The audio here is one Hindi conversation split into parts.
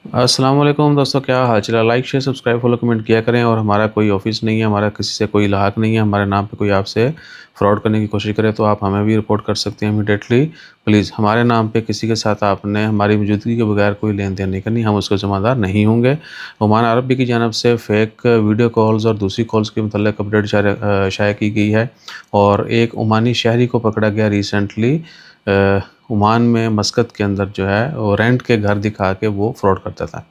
अस्सलाम वालेकुम दोस्तों, क्या हाल चाल है। Like share subscribe follow comment किया करें। और हमारा कोई ऑफिस नहीं है, हमारा किसी से कोई लाहक नहीं है। हमारे नाम पे कोई आपसे फ्रॉड करने की कोशिश करे तो आप हमें भी रिपोर्ट कर सकते हैं इमीडिएटली। प्लीज़ हमारे नाम पे किसी के साथ आपने हमारी मौजूदगी के बगैर कोई लेन देन नहीं करनी, हम उसके ज़िम्मेदार नहीं होंगे। ओमान अरब की जानब से फ़ेक वीडियो कॉल्स और दूसरी कॉल्स के मतलब अपडेट शाया की गई है। और एक ओमानी शहरी को पकड़ा गया रिसेंटली ओमान में मस्कत के अंदर जो है वो रेंट के घर दिखा के वो फ्रॉड करता था।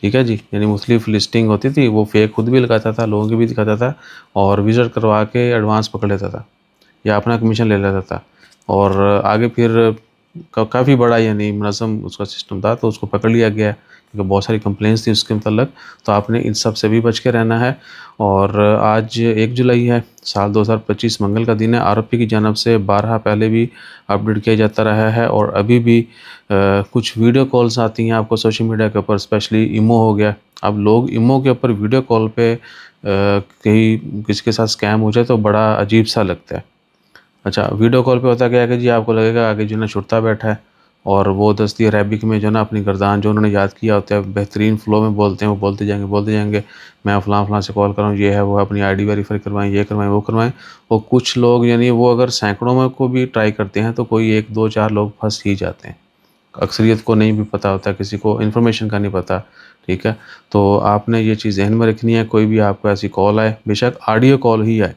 ठीक है जी, यानी मुख्तलिफ लिस्टिंग होती थी, वो फेक खुद भी लगाता था, लोगों की भी दिखाता था और विज़िट करवा के एडवांस पकड़ लेता था या अपना कमीशन ले लेता था। और आगे फिर काफ़ी बड़ा यानी मुनज़्ज़म उसका सिस्टम था, तो उसको पकड़ लिया गया क्योंकि बहुत सारी कंप्लेंट्स थी उसके मतलब। तो आपने इन सब से भी बच के रहना है। और आज 1 जुलाई है, साल 2025 मंगल का दिन है। आरओपी की जानब से 12 पहले भी अपडेट किया जाता रहा है और अभी भी कुछ वीडियो कॉल्स आती हैं आपको सोशल मीडिया के ऊपर, स्पेशली इमो हो गया। अब लोग इमो के ऊपर वीडियो कॉल पे कहीं किसी के साथ स्कैम हो जाए तो बड़ा अजीब सा लगता है। अच्छा, वीडियो कॉल पे होता क्या है कि जी आपको लगेगा आगे जो है ना छुट्टा बैठा है और वो दस्ती अरेबिक में जो है ना अपनी गर्दान जो उन्होंने याद किया होता है बेहतरीन फ़्लो में बोलते हैं, वो बोलते जाएँगे, मैं फ़लाँ से कॉल कर रहा हूँ, ये है, वो है, अपनी आईडी वेरीफ़ाई करवाएँ, ये करवाएँ, वो करवाएँ। और कुछ लोग यानी वो अगर सैकड़ों में को भी ट्राई करते हैं तो कोई 1, 2, 4 लोग फँस ही जाते हैं। अक्सरियत को नहीं भी पता होता, किसी को इन्फॉर्मेशन का नहीं पता, ठीक है? तो आपने ये चीज़ ज़हन में रखनी है, कोई भी आपको ऐसी कॉल आए, बेशक ऑडियो कॉल ही आए,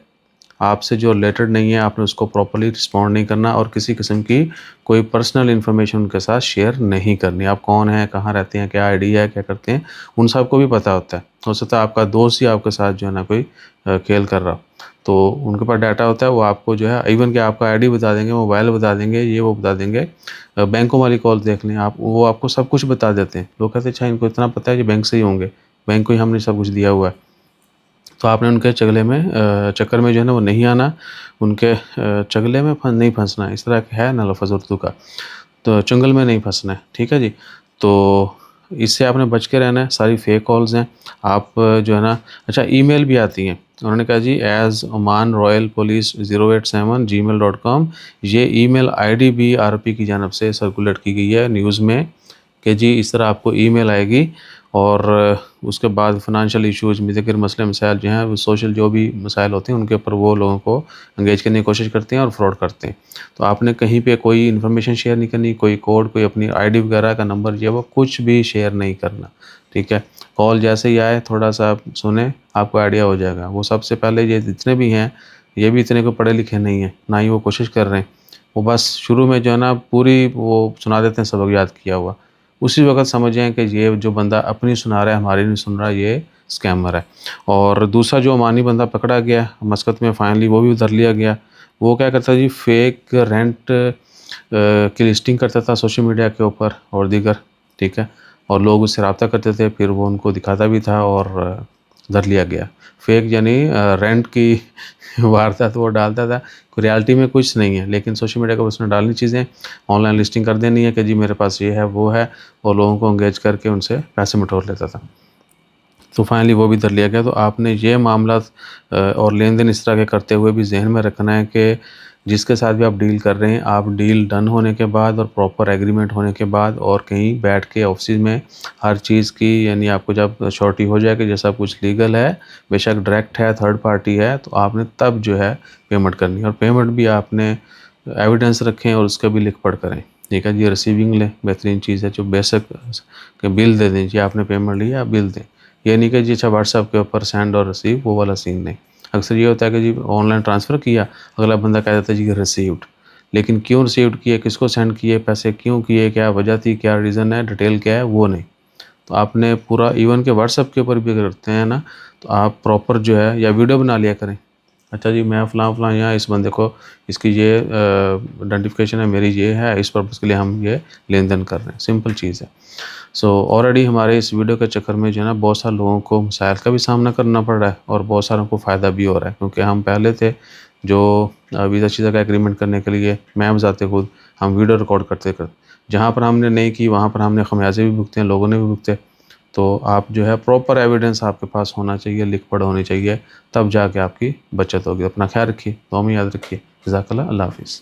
आपसे जो रिलेटेड नहीं है, आपने उसको प्रॉपर्ली रिस्पॉन्ड नहीं करना और किसी किस्म की कोई पर्सनल इन्फॉर्मेशन उनके साथ शेयर नहीं करनी। आप कौन हैं, कहाँ रहते हैं, क्या आईडी है, क्या करते हैं, उन सबको भी पता होता है। हो सकता है आपका दोस्त ही आपके साथ जो है ना कोई खेल कर रहा हो। तो उनके पास डाटा होता है, वो आपको जो है इवन कि आपका आईडी बता देंगे, मोबाइल बता देंगे, ये वो बता देंगे। बैंकों वाली कॉल देख लें आप, वो आपको सब कुछ बता देते हैं। लोग कहते हैं अच्छा इनको इतना पता है कि बैंक से ही होंगे, बैंक को ही हमने सब कुछ दिया हुआ है। तो आपने उनके चगले में चक्कर में जो है ना वो नहीं आना, उनके चगले में नहीं फँसना है। इस तरह का है ना लफ़्ज़ उर्दू का, तो चुंगल में नहीं फँसना है, ठीक है जी। तो इससे आपने बच के रहना है, सारी फेक कॉल्स हैं। आप जो है ना, अच्छा ईमेल भी आती हैं, उन्होंने कहा जी as Oman royal police 087 gmail.com, ये ईमेल आईडी भी आरपी की जानब से सर्कुलेट की गई है न्यूज़ में कि जी इस तरह आपको ईमेल आएगी। और उसके बाद फ़ाइनेंशियल इश्यूज़ दीगर मसले मसाइल जो हैं, वो सोशल जो भी मसाइल होते हैं उनके ऊपर वो लोगों को एंगेज करने की कोशिश करते हैं और फ्रॉड करते हैं। तो आपने कहीं पे कोई इन्फॉर्मेशन शेयर नहीं करनी, कोई कोड, कोई अपनी आईडी वगैरह का नंबर जो है वो कुछ भी शेयर नहीं करना, ठीक है? कॉल जैसे ही आए थोड़ा-सा आप सुनें, आपको आइडिया हो जाएगा। वो सबसे पहले ये जितने भी हैं, ये भी इतने को पढ़े लिखे नहीं हैं, ना ही वो कोशिश कर रहे हैं। वो बस शुरू में जो है ना पूरी वो सुना देते हैं सबक याद किया हुआ। उसी वक़्त समझ जाएँ कि ये जो बंदा अपनी सुना रहा है, हमारी नहीं सुन रहा, ये स्कैमर है। और दूसरा जो ओमानी बंदा पकड़ा गया मस्कत में, फाइनली वो भी धर लिया गया। वो क्या करता जी, फेक रेंट की लिस्टिंग करता था सोशल मीडिया के ऊपर और दीगर, ठीक है? और लोग उससे राब्ता करते थे, फिर वो उनको दिखाता भी था और धर लिया गया। फेक यानी रेंट की वारदात वो डालता था, रियलिटी में कुछ नहीं है, लेकिन सोशल मीडिया के उसने डालनी चीज़ें, ऑनलाइन लिस्टिंग कर देनी है कि जी मेरे पास ये है, वो है, और लोगों को एंगेज करके उनसे पैसे बटोर लेता था। तो फाइनली वो भी धर लिया गया। तो आपने ये मामला और लेन-देन इस तरह के करते हुए भी ज़हन में रखना है कि जिसके साथ भी आप डील कर रहे हैं, आप डील डन होने के बाद और प्रॉपर एग्रीमेंट होने के बाद और कहीं बैठ के ऑफ़िस में हर चीज़ की यानी आपको जब श्योरिटी हो जाए कि ये सब कुछ लीगल है, बेशक डायरेक्ट है, थर्ड पार्टी है, तो आपने तब जो है पेमेंट करनी है। और पेमेंट भी आपने एविडेंस रखें और उसका भी लिख-पढ़ करें। ठीक है जी, रिसीविंग लें, बेहतरीन चीज़ है। जो बेशक कि बिल दे दें जी, आपने पेमेंट ली है, आप बिल दें। ये नहीं कि जी अच्छा व्हाट्सएप के ऊपर सेंड और रिसीव, वो वाला सीन नहीं। अक्सर ये होता है कि जी ऑनलाइन ट्रांसफ़र किया, अगला बंदा कह देता है जी रिसीव्ड, लेकिन क्यों रिसीव्ड किए, किसको सेंड किए, पैसे क्यों किए, क्या वजह थी, क्या रीज़न है, डिटेल क्या है, वो नहीं। तो आपने पूरा इवन के व्हाट्सएप के ऊपर भी करते हैं ना, तो आप प्रॉपर जो है या वीडियो बना लिया करें। अच्छा जी, मैं फ़लाँ-फ़लाँ यहाँ इस बंदे को इसकी ये आइडेंटिफ़िकेशन है, मेरी ये है, इस पर्पज़ के लिए हम ये लेन-देन कर रहे हैं, सिंपल चीज़ है। सो ऑलरेडी हमारे इस वीडियो के चक्कर में जो है ना बहुत सारे लोगों को मसाइल का भी सामना करना पड़ रहा है और बहुत सारों को फ़ायदा भी हो रहा है, क्योंकि हम पहले थे जो वीज़ा-शीज़ा का एग्रीमेंट करने के लिए मैं बज़ाते खुद हम वीडियो रिकॉर्ड करते जहाँ पर हमने नहीं की वहाँ पर हमने खमियाज़े भी भुगते हैं, लोगों ने भी भुगते। तो आप जो है प्रॉपर एविडेंस आपके पास होना चाहिए, लिख पढ़ होनी चाहिए, तब जाके आपकी बचत होगी। अपना ख्याल रखिए, दुआ में याद रखिए। जज़ाकल्लाह, अल्लाह हाफ़िज़।